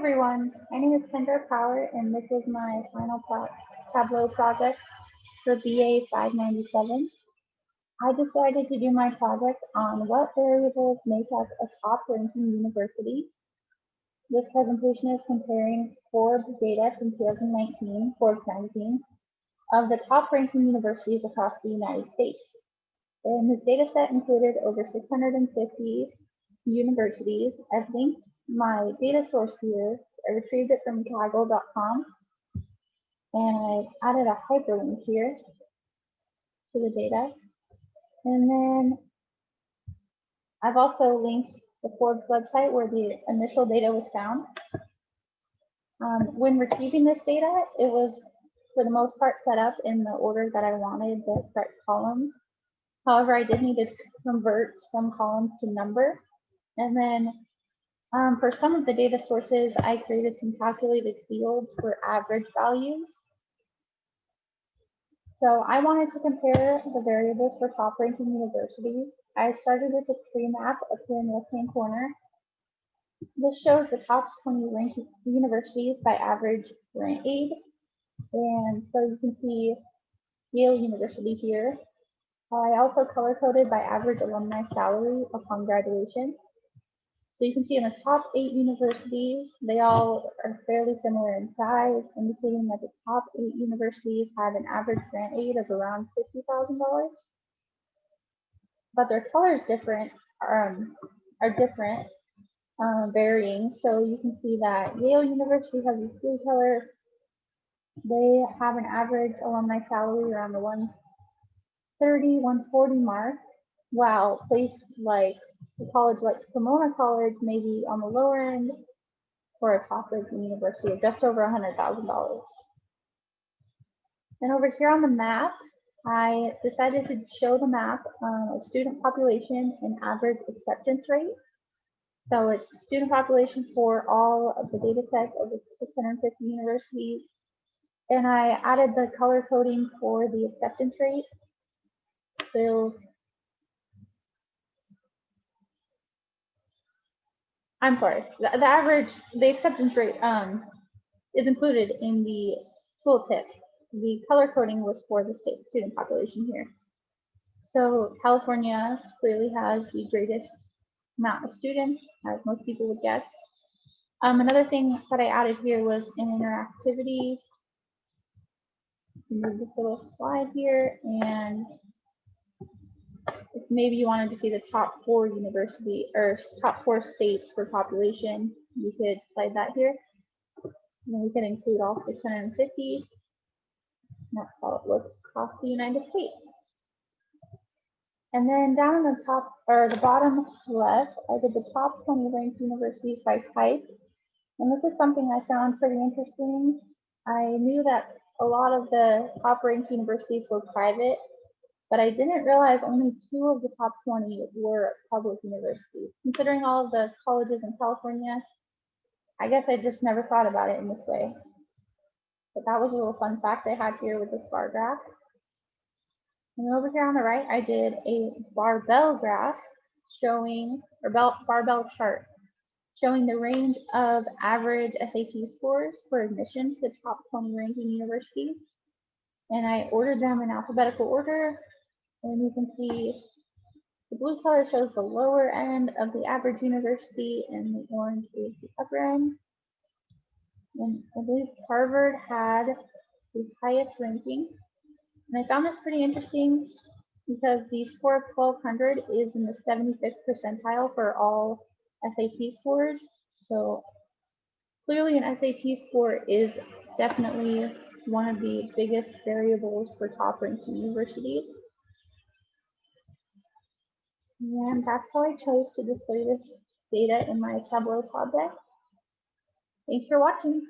everyone, my name is Kendra Power and this is my final Tableau project for BA597. I decided to do my project on what variables make up a top ranking university. This presentation is comparing Forbes data from 2019, Forbes magazine, of the top ranking universities across the United States. And this data set included over 650 universities. I've linked my data source here. I retrieved it from Kaggle.com and I added a hyperlink here to the data. And then I've also linked the Forbes website where the initial data was found. When retrieving this data, it was for the most part set up in the order that I wanted, the correct columns. However, I did need to convert some columns to number. And then for some of the data sources, I created some calculated fields for average values. So I wanted to compare the variables for top ranking universities. I started with a tree map up here in the left-hand corner. This shows the top 20 ranking universities by average grade. And so you can see Yale University here. I also color-coded by average alumni salary upon graduation. So you can see in the top 8 universities, they all are fairly similar in size, indicating that the top 8 universities have an average grant aid of around $50,000. But their colors are different, varying. So you can see that Yale University has this blue color. They have an average alumni salary around the 130, 140 mark, while places like a college like Pomona College may be on the lower end for a top ranking university of just over $100,000. And over here on the map, I decided to show the map of student population and average acceptance rate. So it's student population for all of the data sets of the 650 universities. And I added the color coding for the acceptance rate. So I'm sorry, the acceptance rate is included in the tooltip. The color coding was for the state student population here. So California clearly has the greatest amount of students, as most people would guess. Another thing that I added here was an interactivity. Move this little slide here, and if maybe you wanted to see the top 4 university or top 4 states for population, you could slide that here. And then we can include all 650. That's how it looks across the United States. And then down in the top or the bottom left, I did the top 20 ranked universities by type. And this is something I found pretty interesting. I knew that a lot of the top ranked universities were private, but I didn't realize only 2 of the top 20 were public universities. Considering all of the colleges in California, I guess I just never thought about it in this way. But that was a little fun fact I had here with this bar graph. And over here on the right, I did a barbell graph showing, or barbell chart, showing the range of average SAT scores for admission to the top 20 ranking universities. And I ordered them in alphabetical order. And you can see the blue color shows the lower end of the average university, and the orange is the upper end. And I believe Harvard had the highest ranking. And I found this pretty interesting because the score of 1200 is in the 75th percentile for all SAT scores. So clearly an SAT score is definitely one of the biggest variables for top ranked universities. And that's how I chose to display this data in my Tableau project. Thanks for watching.